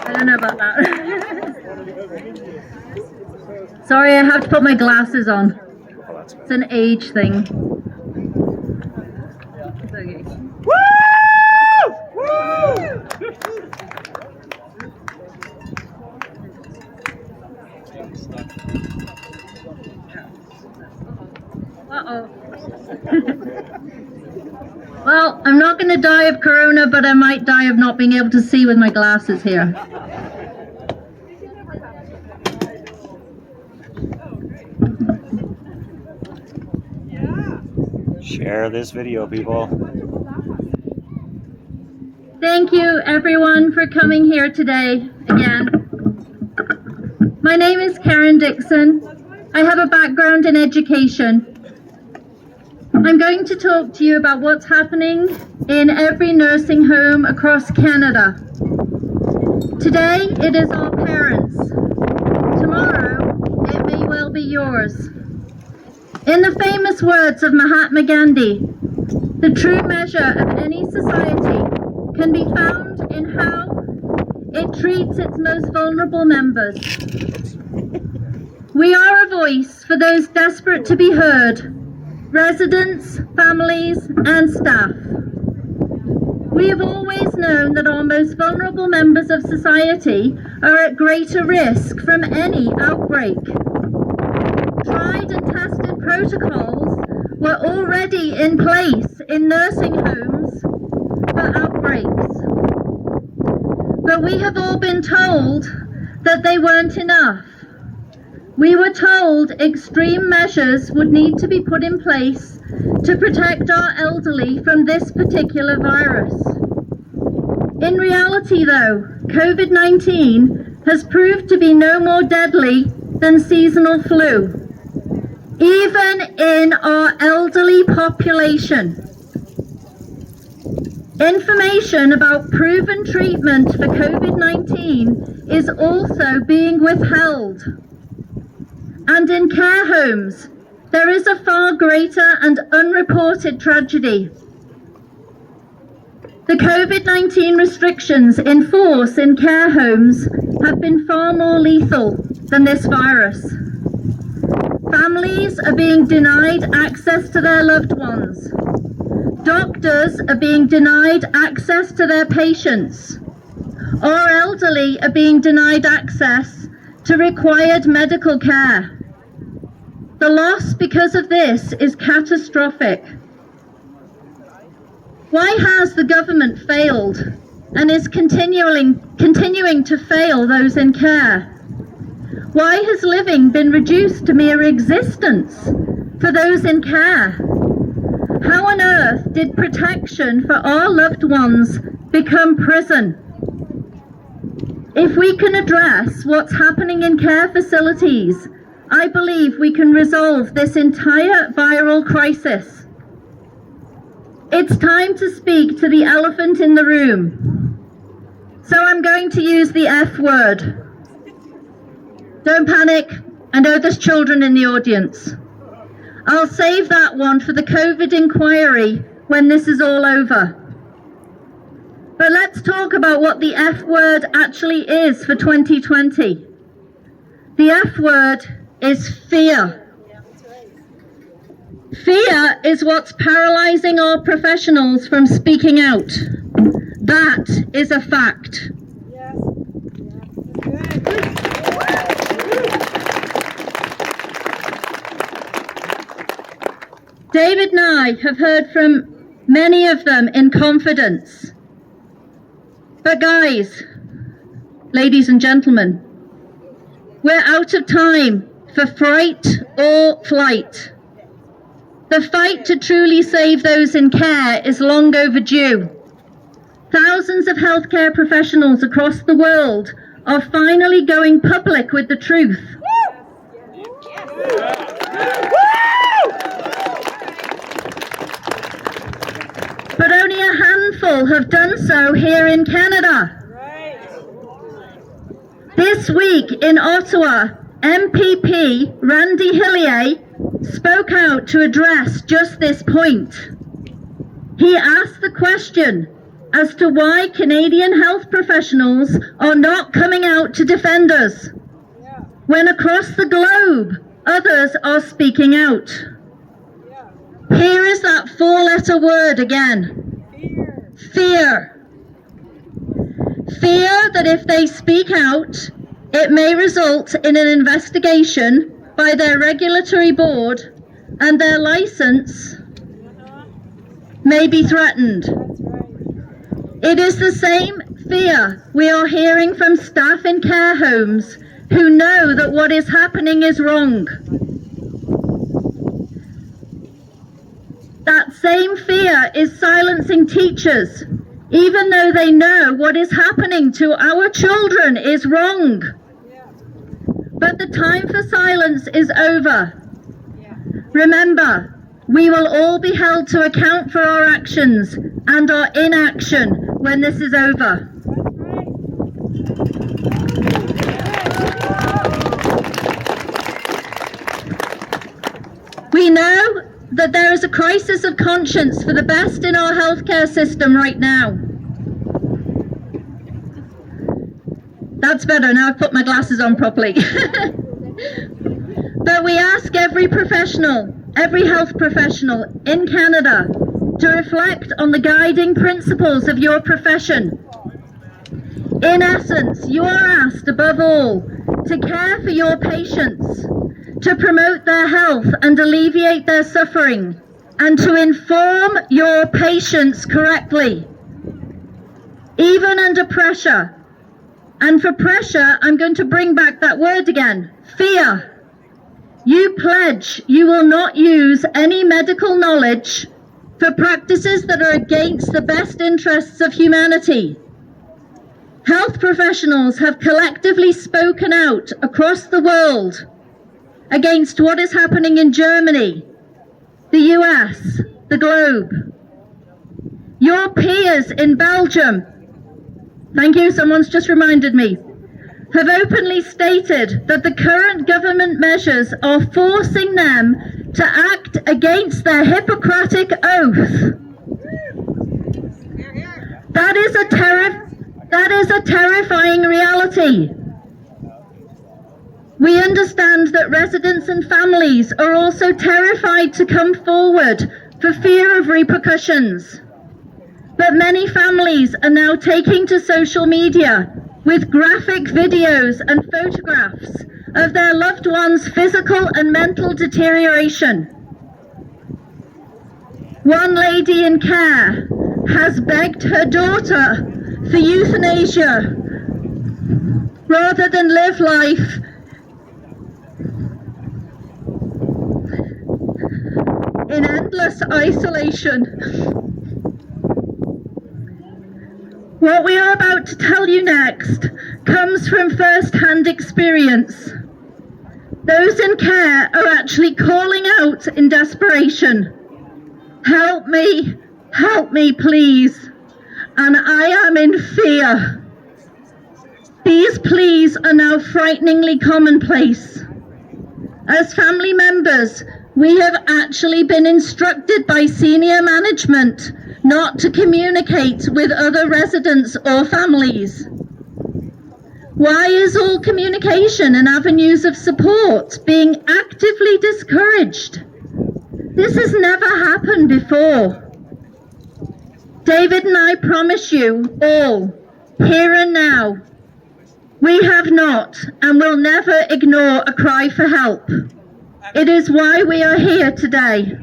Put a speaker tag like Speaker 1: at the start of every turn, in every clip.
Speaker 1: I don't know about that. Sorry, I have to put my glasses on. It's an age thing. It's okay.
Speaker 2: Woo! Woo!
Speaker 1: Uh-oh. Well, I'm not going to die of corona, but I might die of not being able to see with my glasses here.
Speaker 2: Share this video, people.
Speaker 1: Thank you, everyone, for coming here today again. My name is Karen Dickson. I have a background in education. I'm going to talk to you about what's happening in every nursing home across Canada. Today, it is our parents. Tomorrow, it may well be yours. In the famous words of Mahatma Gandhi, the true measure of any society can be found in how it treats its most vulnerable members. We are a voice for those desperate to be heard, residents, families, and staff. We have always known that our most vulnerable members of society are at greater risk from any outbreak. Tried and tested protocols were already in place in nursing homes for outbreaks. But we have all been told that they weren't enough. We were told extreme measures would need to be put in place to protect our elderly from this particular virus. In reality, though, COVID-19 has proved to be no more deadly than seasonal flu, even in our elderly population. Information about proven treatment for COVID-19 is also being withheld. And in care homes, there is a far greater and unreported tragedy. The COVID-19 restrictions in force in care homes have been far more lethal than this virus. Families are being denied access to their loved ones. Doctors are being denied access to their patients. Our elderly are being denied access to required medical care. The loss because of this is catastrophic. Why has the government failed and is continuing to fail those in care? Why has living been reduced to mere existence for those in care? How on earth did protection for our loved ones become prison? If we can address what's happening in care facilities, I believe we can resolve this entire viral crisis. It's time to speak to the elephant in the room. So I'm going to use the F word. Don't panic. I know there's children in the audience. I'll save that one for the COVID inquiry when this is all over. But let's talk about what the F word actually is for 2020. The F word is fear. Fear is what's paralyzing our professionals from speaking out. That is a fact. David and I have heard from many of them in confidence. But guys, ladies and gentlemen, we're out of time for fright or flight. The fight to truly save those in care is long overdue. Thousands of healthcare professionals across the world are finally going public with the truth. But only a handful have done so here in Canada. This week in Ottawa, MPP Randy Hillier spoke out to address just this point. He asked the question, as to why Canadian health professionals are not coming out to defend us, when across the globe others are speaking out. Here is that four-letter word again. Fear. Fear that if they speak out, it may result in an investigation by their regulatory board and their license may be threatened. It is the same fear we are hearing from staff in care homes who know that what is happening is wrong. That same fear is silencing teachers, even though they know what is happening to our children is wrong. But the time for silence is over. Remember, we will all be held to account for our actions and our inaction when this is over. We know that there is a crisis of conscience for the best in our healthcare system right now. That's better, now I've put my glasses on properly. But we ask every professional, every health professional in Canada to reflect on the guiding principles of your profession. In essence, you are asked above all to care for your patients, to promote their health and alleviate their suffering, and to inform your patients correctly, even under pressure. And for pressure, I'm going to bring back that word again, fear. You pledge you will not use any medical knowledge for practices that are against the best interests of humanity. Health professionals have collectively spoken out across the world against what is happening in Germany, the US, the globe. Your peers in Belgium, thank you, someone's just reminded me, have openly stated that the current government measures are forcing them to act against their Hippocratic oath. That is a terrifying reality. We understand that residents and families are also terrified to come forward for fear of repercussions. But many families are now taking to social media with graphic videos and photographs of their loved ones' physical and mental deterioration. One lady in care has begged her daughter for euthanasia rather than live life in endless isolation. What we are about to tell you next comes from first-hand experience. Those in care are actually calling out in desperation, help me please, and I am in fear. These pleas are now frighteningly commonplace. As family members, we have actually been instructed by senior management not to communicate with other residents or families. Why is all communication and avenues of support being actively discouraged? This has never happened before. David and I promise you all, here and now, we have not and will never ignore a cry for help. It is why we are here today.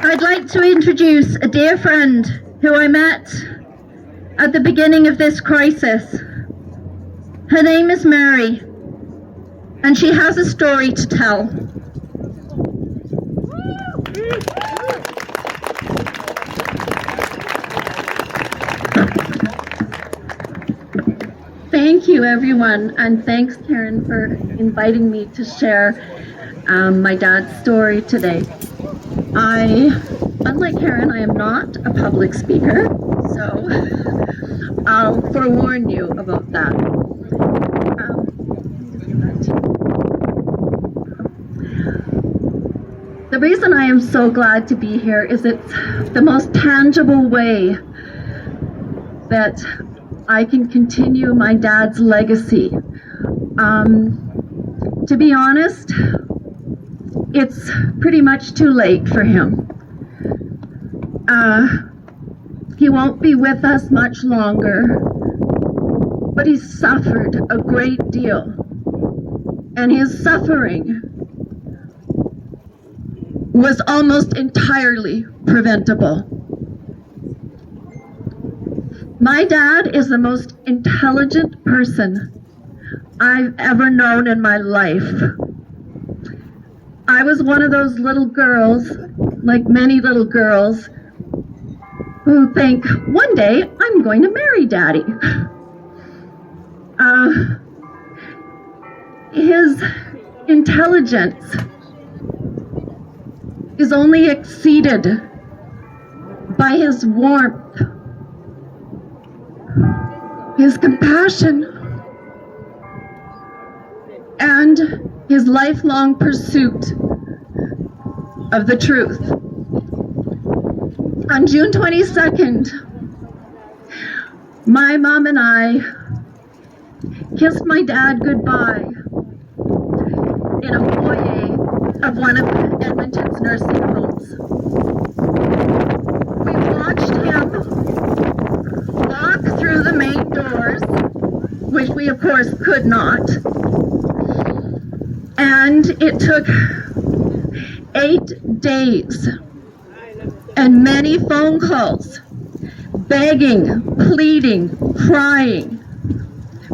Speaker 1: I'd like to introduce a dear friend who I met at the beginning of this crisis. Her name is Mary, and she has a story to tell.
Speaker 3: Thank you, everyone, and thanks, Karen, for inviting me to share my dad's story today. Unlike Karen, I am not a public speaker, so I'll forewarn you about that. The reason I am so glad to be here is it's the most tangible way that I can continue my dad's legacy. To be honest, it's pretty much too late for him. He won't be with us much longer, but he's suffered a great deal, and his suffering was almost entirely preventable. My dad is the most intelligent person I've ever known in my life. I was one of those little girls, like many little girls, who think, one day I'm going to marry Daddy. His intelligence is only exceeded by his warmth, his compassion, and his lifelong pursuit of the truth. On June 22nd, my mom and I kissed my dad goodbye in a foyer of one of Edmonton's nursing homes. We watched him walk through the main doors, which we of course could not, and it took 8 days and many phone calls, begging, pleading, crying,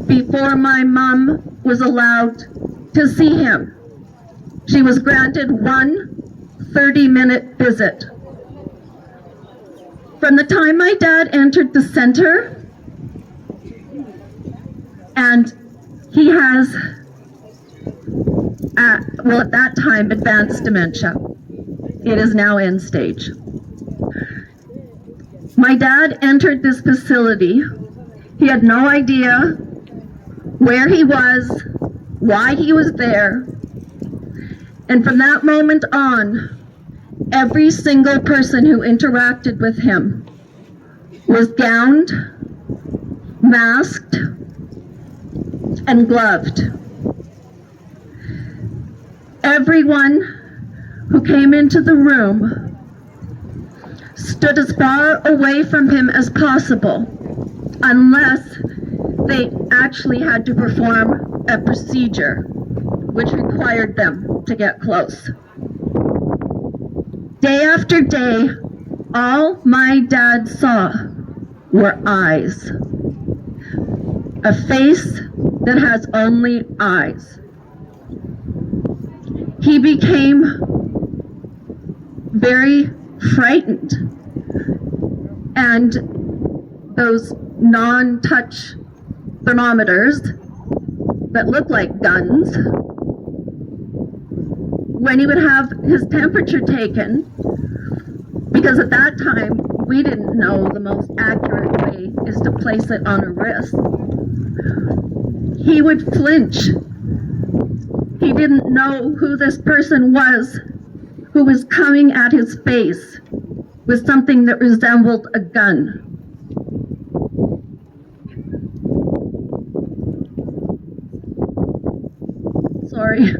Speaker 3: before my mom was allowed to see him. She was granted one 30-minute visit. From the time my dad entered the center, and he has, at that time, advanced dementia. It is now end stage. My dad entered this facility. He had no idea where he was, why he was there. And from that moment on, every single person who interacted with him was gowned, masked, and gloved. Everyone who came into the room stood as far away from him as possible, unless they actually had to perform a procedure which required them to get close. Day after day, all my dad saw were eyes. A face that has only eyes. He became very frightened, and those non-touch thermometers that look like guns, when he would have his temperature taken, because at that time we didn't know the most accurate way is to place it on a wrist, he would flinch. He didn't know who this person was who was coming at his face with something that resembled a gun. Sorry.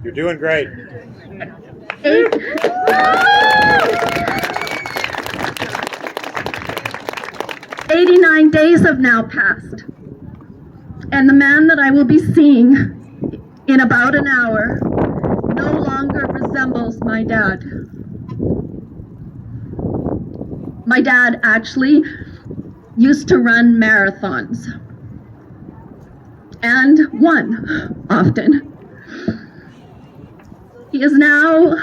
Speaker 2: You're doing great.
Speaker 3: 89 days have now passed, and the man that I will be seeing in about an hour no longer resembles my dad. My dad actually used to run marathons, and won often. He is now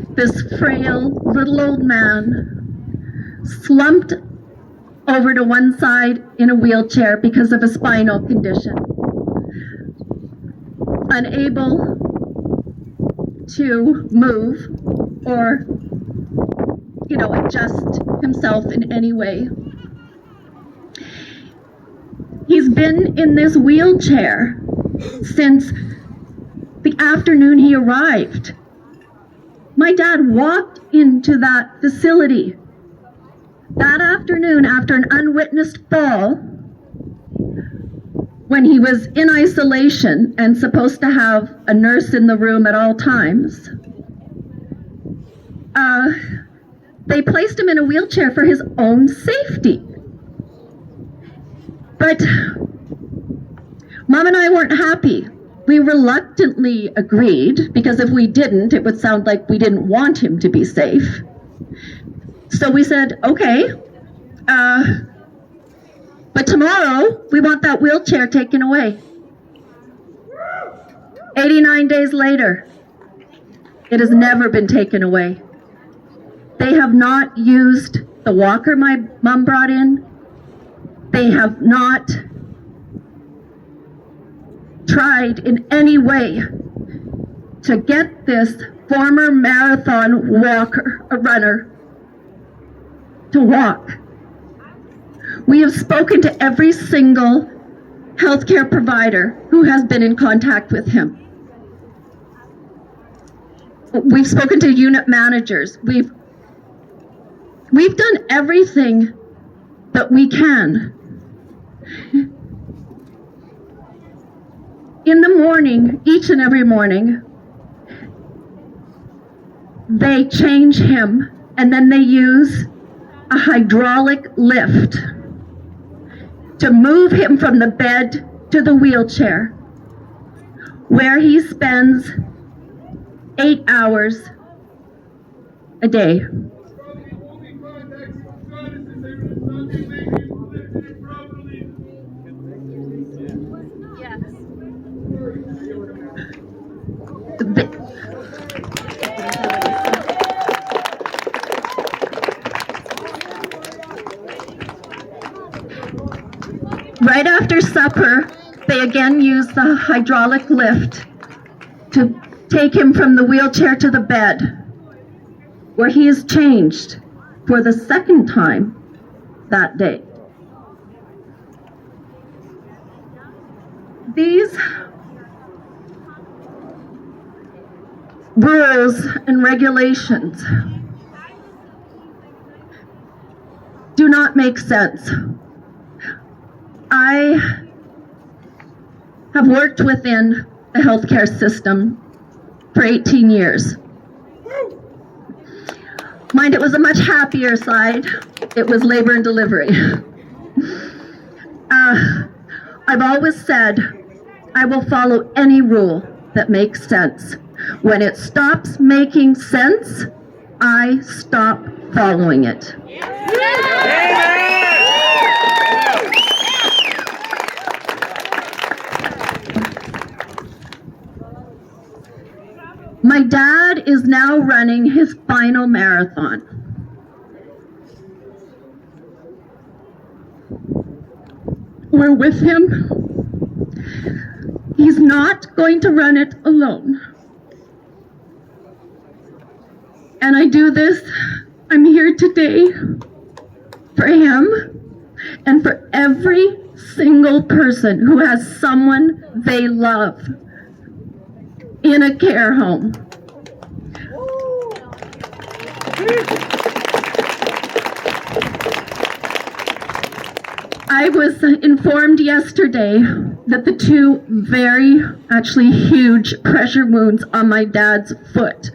Speaker 3: this frail little old man, slumped over to one side in a wheelchair because of a spinal condition. Unable to move or, adjust himself in any way. He's been in this wheelchair since the afternoon he arrived. My dad walked into that facility that afternoon after an unwitnessed fall when he was in isolation and supposed to have a nurse in the room at all times. They placed him in a wheelchair for his own safety. But Mom and I weren't happy. We reluctantly agreed, because if we didn't, it would sound like we didn't want him to be safe. So we said, okay, but tomorrow we want that wheelchair taken away. 89 days later, it has never been taken away. They have not used the walker my mom brought in. They have not tried in any way to get this former marathon runner to walk. We have spoken to every single healthcare provider who has been in contact with him. We've spoken to unit managers. We've done everything that we can. In the morning, each and every morning, they change him and then they use a hydraulic lift to move him from the bed to the wheelchair, where he spends 8 hours a day. Right after supper, they again use the hydraulic lift to take him from the wheelchair to the bed, where he is changed for the second time that day. These rules and regulations do not make sense. I have worked within the healthcare system for 18 years. Mind, it was a much happier side. It was labor and delivery. I've always said I will follow any rule that makes sense. When it stops making sense, I stop following it. My dad is now running his final marathon. We're with him. He's not going to run it alone. And I do this, I'm here today for him and for every single person who has someone they love in a care home. I was informed yesterday that the two very, actually huge pressure wounds on my dad's foot,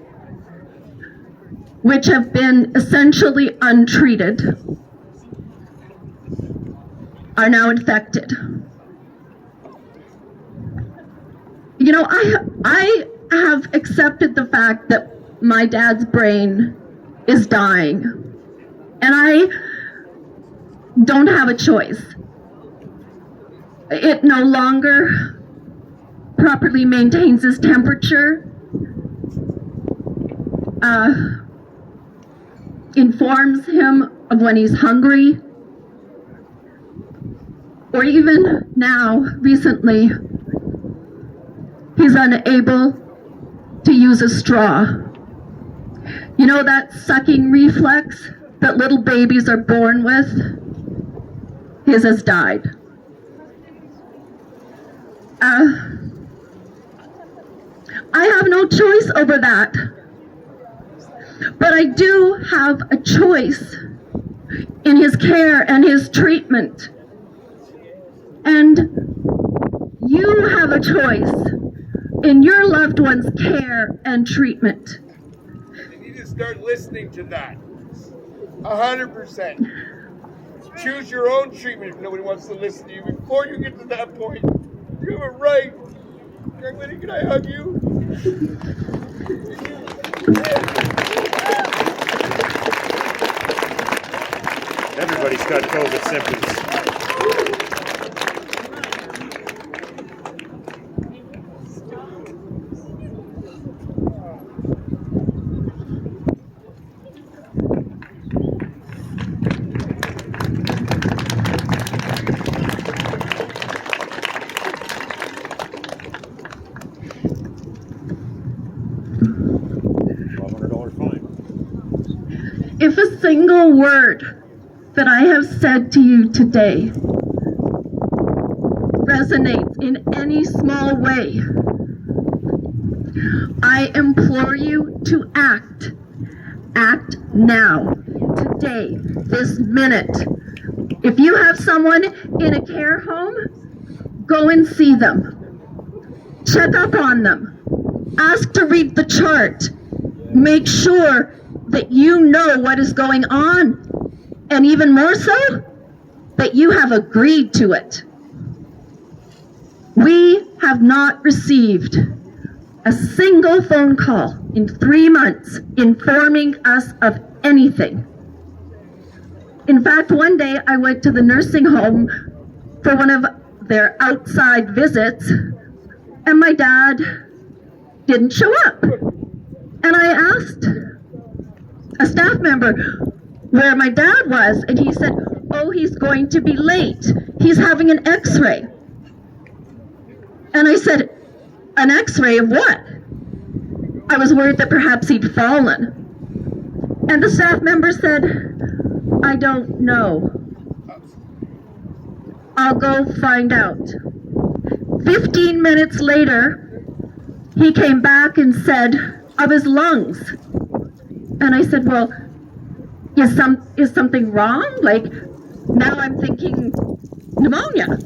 Speaker 3: which have been essentially untreated, are now infected. You know, I have accepted the fact that my dad's brain is dying, and I don't have a choice. It no longer properly maintains his temperature, informs him of when he's hungry, or even now, recently, he's unable to use a straw. You know that sucking reflex that little babies are born with? His has died. I have no choice over that. But I do have a choice in his care and his treatment. And you have a choice in your loved one's care and treatment.
Speaker 4: You need to start listening to that. 100%. Choose your own treatment if nobody wants to listen to you. Before you get to that point, you have a right. Young lady, can I hug you?
Speaker 2: Everybody's got COVID symptoms. $1,200 fine.
Speaker 3: If a single word that I have said to you today resonates in any small way, I implore you to act. Act now, today, this minute. If you have someone in a care home, go and see them. Check up on them. Ask to read the chart. Make sure that you know what is going on. And even more so, that you have agreed to it. We have not received a single phone call in 3 months informing us of anything. In fact, one day I went to the nursing home for one of their outside visits, and my dad didn't show up. And I asked a staff member where my dad was, and he said, "Oh, he's going to be late. He's having an x-ray." And I said, "An x-ray of what?" I was worried that perhaps he'd fallen. And the staff member said, "I don't know. I'll go find out." 15 minutes later, he came back and said, "Of his lungs." And I said, "Well, is something wrong? Like, now I'm thinking pneumonia."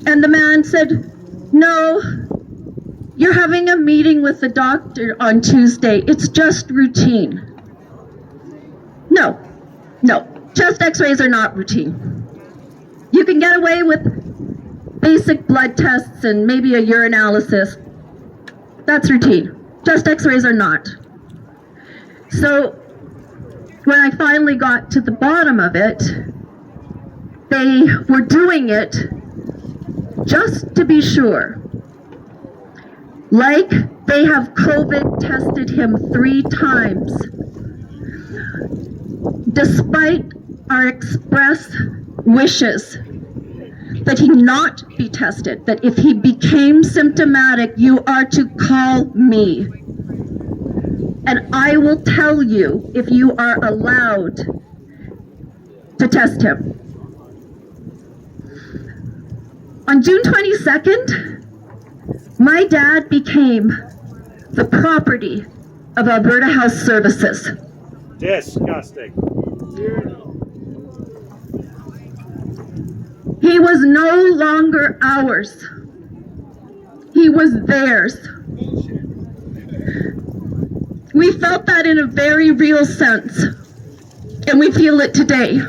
Speaker 3: And the man said, "No, you're having a meeting with the doctor on Tuesday. It's just routine." No, chest x-rays are not routine. You can get away with basic blood tests and maybe a urinalysis. That's routine. Chest x-rays are not. So when I finally got to the bottom of it, they were doing it just to be sure. Like they have COVID tested him 3 times. Despite our express wishes that he not be tested, that if he became symptomatic, you are to call me. And I will tell you if you are allowed to test him. On June 22nd, my dad became the property of Alberta Health Services.
Speaker 2: Disgusting.
Speaker 3: He was no longer ours. He was theirs. We felt that in a very real sense, and we feel it today.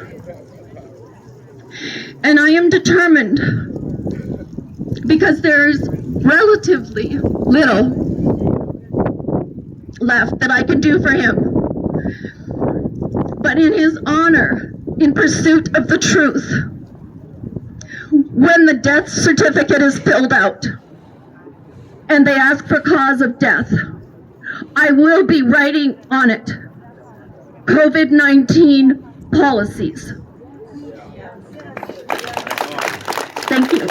Speaker 3: And I am determined, because there's relatively little left that I can do for him. But in his honor, in pursuit of the truth, when the death certificate is filled out and they ask for cause of death, I will be writing on it COVID-19 policies. Thank you.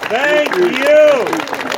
Speaker 2: Thank you.